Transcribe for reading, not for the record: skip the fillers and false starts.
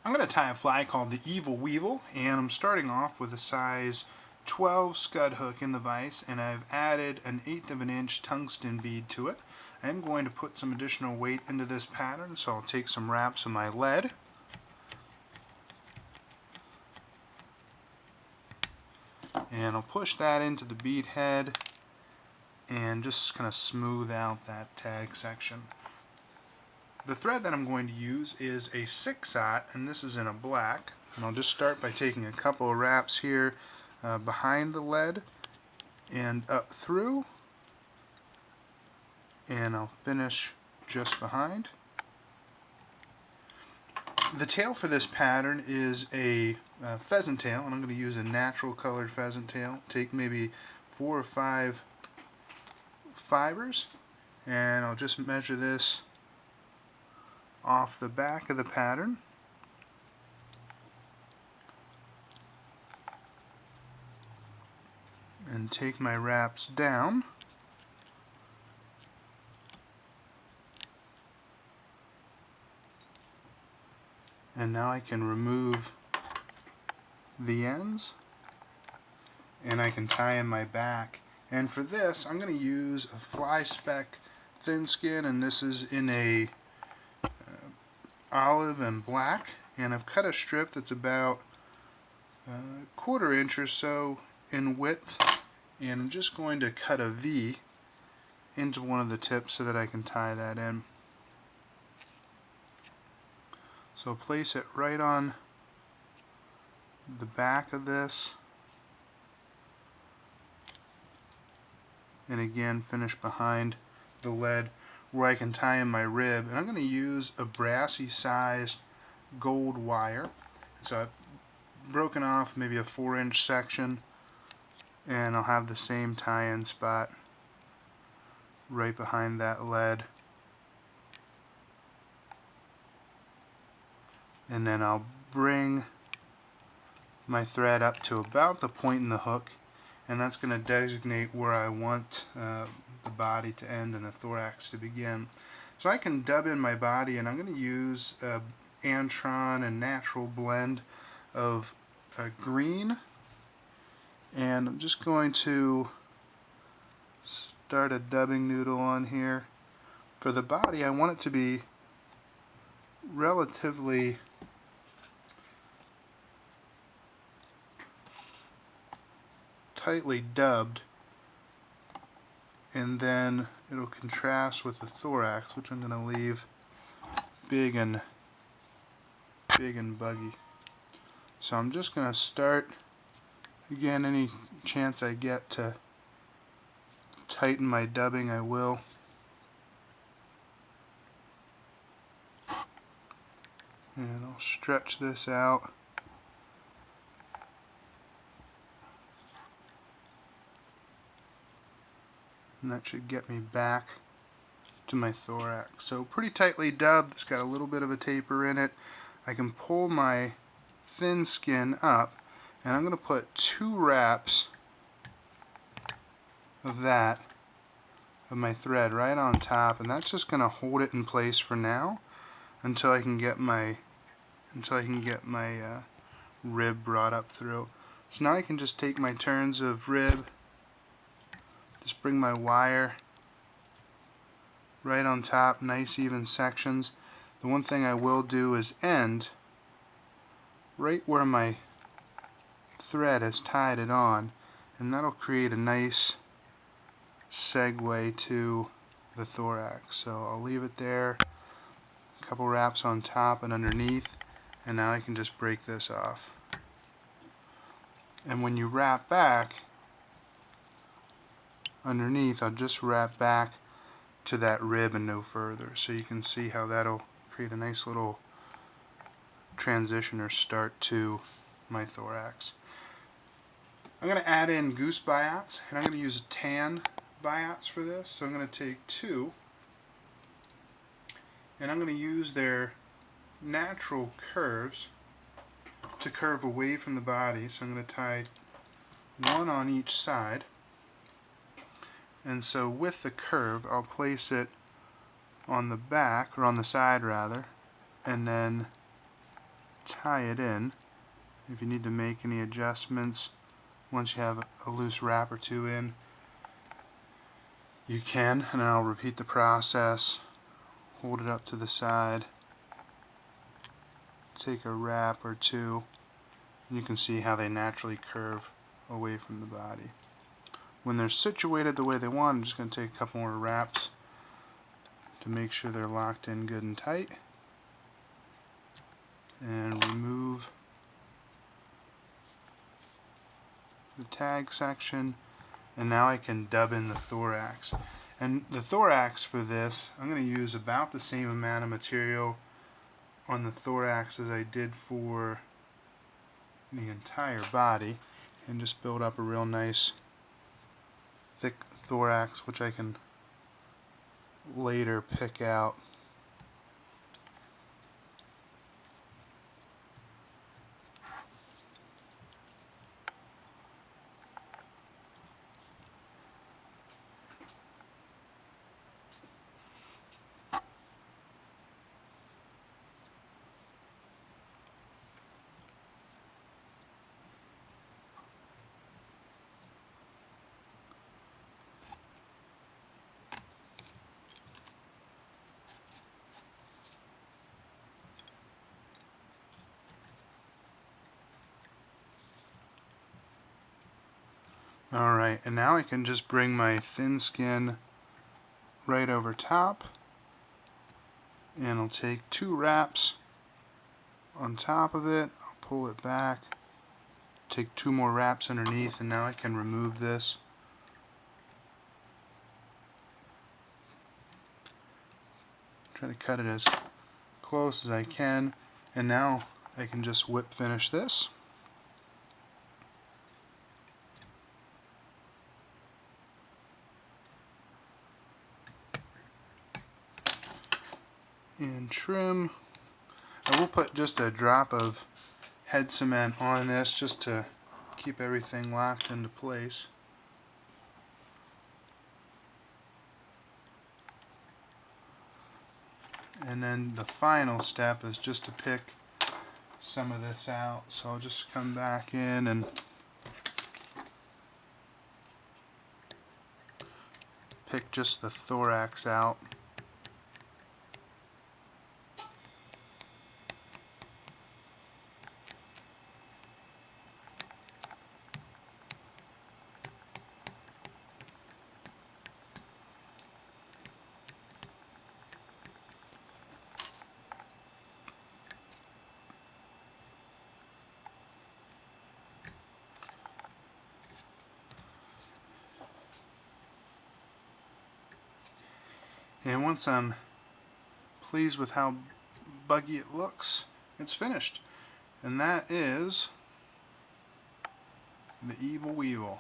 I'm going to tie a fly called the Weevil, and I'm starting off with a size 12 scud hook in the vise, and I've added an 1/8 of an inch tungsten bead to it. I'm going to put some additional weight into this pattern, so I'll take some wraps of my lead. And I'll push that into the bead head and just kind of smooth out that tag section. The thread that I'm going to use is a 6/0, and this is in a black. And I'll just start by taking a couple of wraps here behind the lead and up through, and I'll finish just behind. The tail for this pattern is a pheasant tail, and I'm going to use a natural colored pheasant tail. Take maybe 4 or 5 fibers, and I'll just measure this off the back of the pattern. And take my wraps down. And now I can remove the ends, and I can tie in my back. And for this, I'm going to use a fly speck thin skin, and this is in a olive and black, and I've cut a strip that's about a 1/4 inch or so in width, and I'm just going to cut a V into one of the tips so that I can tie that in. So place it right on the back of this, and again finish behind the lead where I can tie in my rib. And I'm going to use a brassy sized gold wire. So I've broken off maybe a 4-inch section, and I'll have the same tie-in spot right behind that lead. And then I'll bring my thread up to about the point in the hook, and that's going to designate where I want the body to end and the thorax to begin. So I can dub in my body, and I'm going to use a Antron and natural blend of green, and I'm just going to start a dubbing noodle on here. For the body, I want it to be relatively tightly dubbed, and then it'll contrast with the thorax, which I'm going to leave big and buggy. So I'm just going to start, again, any chance I get to tighten my dubbing, I will. And I'll stretch this out. And that should get me back to my thorax. So pretty tightly dubbed. It's got a little bit of a taper in it. I can pull my thin skin up, and I'm going to put 2 wraps of my thread right on top, and that's just going to hold it in place for now until I can get my rib brought up through. So now I can just take my turns of rib, just bring my wire right on top, nice even sections. The one thing I will do is end right where my thread has tied it on, and that'll create a nice segue to the thorax. So I'll leave it there, a couple wraps on top and underneath, and now I can just break this off. And when you wrap back underneath, I'll just wrap back to that rib and no further, so you can see how that'll create a nice little transition or start to my thorax. I'm going to add in goose buyouts, and I'm going to use tan buyouts for this. So I'm going to take 2, and I'm going to use their natural curves to curve away from the body. So I'm going to tie 1 on each side, and so with the curve I'll place it on the back, or on the side rather, and then tie it in. If you need to make any adjustments once you have a loose wrap or two in, you can, and I'll repeat the process. Hold it up to the side, take a wrap or two, and you can see how they naturally curve away from the body. When they're situated the way they want, I'm just going to take a couple more wraps to make sure they're locked in good and tight, and remove the tag section, and now I can dub in the thorax. And the thorax for this, I'm going to use about the same amount of material on the thorax as I did for the entire body, and just build up a real nice thick thorax, which I can later pick out. Alright, and now I can just bring my thin skin right over top, and I'll take 2 wraps on top of it, I'll pull it back, take 2 more wraps underneath, and now I can remove this. Try to cut it as close as I can, and now I can just whip finish this. And trim. I will put just a drop of head cement on this just to keep everything locked into place. And then the final step is just to pick some of this out. So I'll just come back in and pick just the thorax out. And once I'm pleased with how buggy it looks, it's finished. And that is the Evil Weevil.